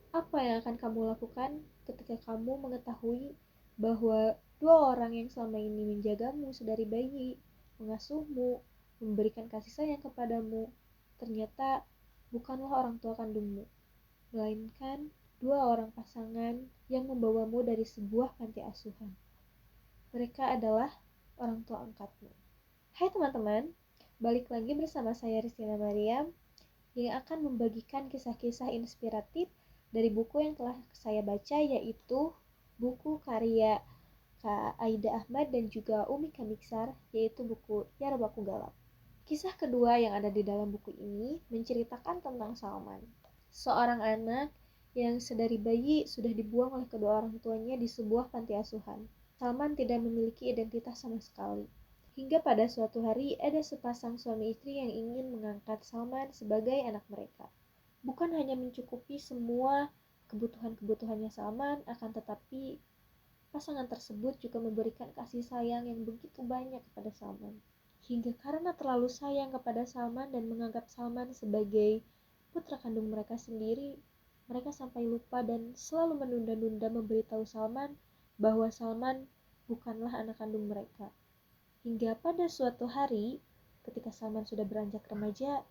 Apa yang akan kamu lakukan ketika kamu mengetahui bahwa dua orang yang selama ini menjagamu sedari bayi, mengasuhmu, memberikan kasih sayang kepadamu, ternyata bukanlah orang tua kandungmu, melainkan dua orang pasangan yang membawamu dari sebuah panti asuhan. Mereka adalah orang tua angkatmu. Hai teman-teman, balik lagi bersama saya Ristina Mariam yang akan membagikan kisah-kisah inspiratif dari buku yang telah saya baca, yaitu buku karya Kak Aida Ahmad dan juga Umi Kamiksar, yaitu buku Ya Robaku Galap. Kisah kedua yang ada di dalam buku ini menceritakan tentang Salman, seorang anak yang sedari bayi sudah dibuang oleh kedua orang tuanya di sebuah panti asuhan. Salman tidak memiliki identitas sama sekali. Hingga pada suatu hari ada sepasang suami istri yang ingin mengangkat Salman sebagai anak mereka. Bukan hanya mencukupi semua kebutuhan-kebutuhannya Salman, akan tetapi pasangan tersebut juga memberikan kasih sayang yang begitu banyak kepada Salman. Hingga karena terlalu sayang kepada Salman dan menganggap Salman sebagai putra kandung mereka sendiri, mereka sampai lupa dan selalu menunda-nunda memberitahu Salman bahwa Salman bukanlah anak kandung mereka. Hingga pada suatu hari, ketika Salman sudah beranjak remaja,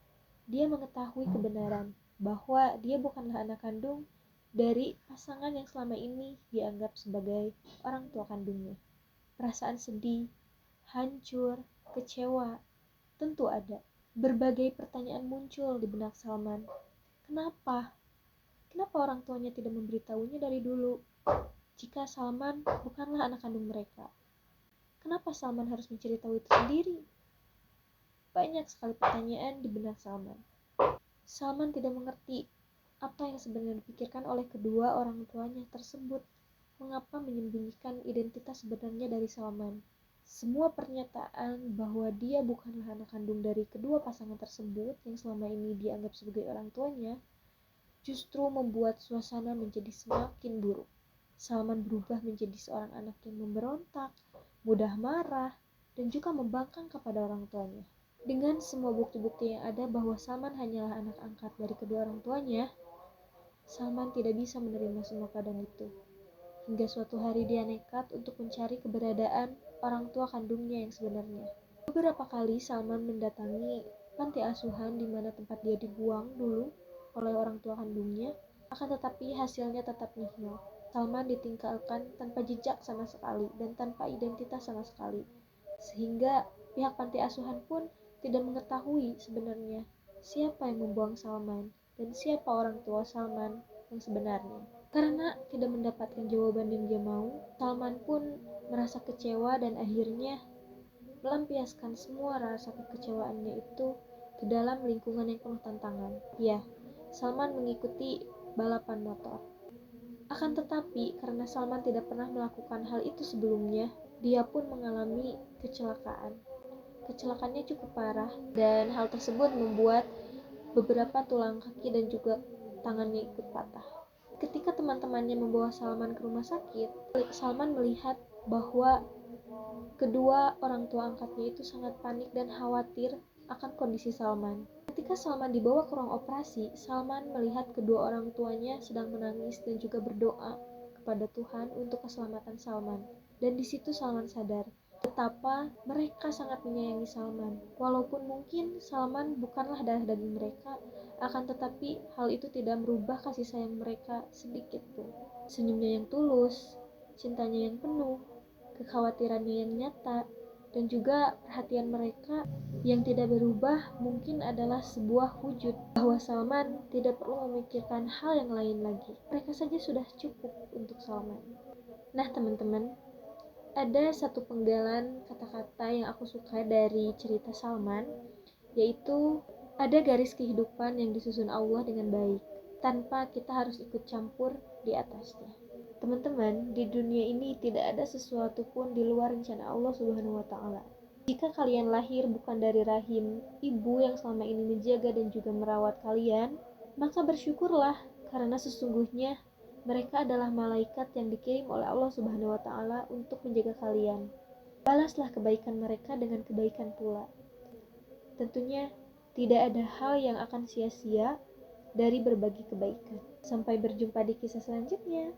dia mengetahui kebenaran bahwa dia bukanlah anak kandung dari pasangan yang selama ini dianggap sebagai orang tua kandungnya. Perasaan sedih, hancur, kecewa, tentu ada. Berbagai pertanyaan muncul di benak Salman. Kenapa? Kenapa orang tuanya tidak memberitahunya dari dulu? Jika Salman bukanlah anak kandung mereka, kenapa Salman harus menceritakan itu sendiri? Banyak sekali pertanyaan di benak Salman. Salman tidak mengerti apa yang sebenarnya dipikirkan oleh kedua orang tuanya tersebut. Mengapa menyembunyikan identitas sebenarnya dari Salman? Semua pernyataan bahwa dia bukanlah anak kandung dari kedua pasangan tersebut yang selama ini dianggap sebagai orang tuanya justru membuat suasana menjadi semakin buruk. Salman berubah menjadi seorang anak yang memberontak, mudah marah, dan juga membangkang kepada orang tuanya. Dengan semua bukti-bukti yang ada bahwa Salman hanyalah anak angkat dari kedua orang tuanya, Salman tidak bisa menerima semua keadaan itu. Hingga suatu hari dia nekat untuk mencari keberadaan orang tua kandungnya yang sebenarnya. Beberapa kali Salman mendatangi panti asuhan di mana tempat dia dibuang dulu oleh orang tua kandungnya, akan tetapi hasilnya tetap nihil. Salman ditinggalkan tanpa jejak sama sekali dan tanpa identitas sama sekali, sehingga pihak panti asuhan pun tidak mengetahui sebenarnya siapa yang membuang Salman dan siapa orang tua Salman yang sebenarnya. Karena tidak mendapatkan jawaban yang dia mau, Salman pun merasa kecewa dan akhirnya melampiaskan semua rasa kekecewaannya itu ke dalam lingkungan yang penuh tantangan. Ya, Salman mengikuti balapan motor. Akan tetapi, karena Salman tidak pernah melakukan hal itu sebelumnya, dia pun mengalami kecelakaan. Kecelakaannya cukup parah dan hal tersebut membuat beberapa tulang kaki dan juga tangannya ikut patah. Ketika teman-temannya membawa Salman ke rumah sakit, Salman melihat bahwa kedua orang tua angkatnya itu sangat panik dan khawatir akan kondisi Salman. Ketika Salman dibawa ke ruang operasi, Salman melihat kedua orang tuanya sedang menangis dan juga berdoa kepada Tuhan untuk keselamatan Salman. Dan di situ Salman sadar betapa mereka sangat menyayangi Salman. Walaupun mungkin Salman bukanlah darah daging mereka, akan tetapi hal itu tidak merubah kasih sayang mereka sedikit pun. Senyumnya yang tulus, cintanya yang penuh, kekhawatirannya yang nyata, dan juga perhatian mereka yang tidak berubah mungkin adalah sebuah wujud bahwa Salman tidak perlu memikirkan hal yang lain lagi. Mereka saja sudah cukup untuk Salman. Nah teman-teman, ada satu penggalan kata-kata yang aku suka dari cerita Salman, yaitu ada garis kehidupan yang disusun Allah dengan baik, tanpa kita harus ikut campur di atasnya. Teman-teman, di dunia ini tidak ada sesuatu pun di luar rencana Allah Subhanahu wa Ta'ala. Jika kalian lahir bukan dari rahim ibu yang selama ini menjaga dan juga merawat kalian, maka bersyukurlah karena sesungguhnya mereka adalah malaikat yang dikirim oleh Allah Subhanahu wa Ta'ala untuk menjaga kalian. Balaslah kebaikan mereka dengan kebaikan pula. Tentunya tidak ada hal yang akan sia-sia dari berbagi kebaikan. Sampai berjumpa di kisah selanjutnya.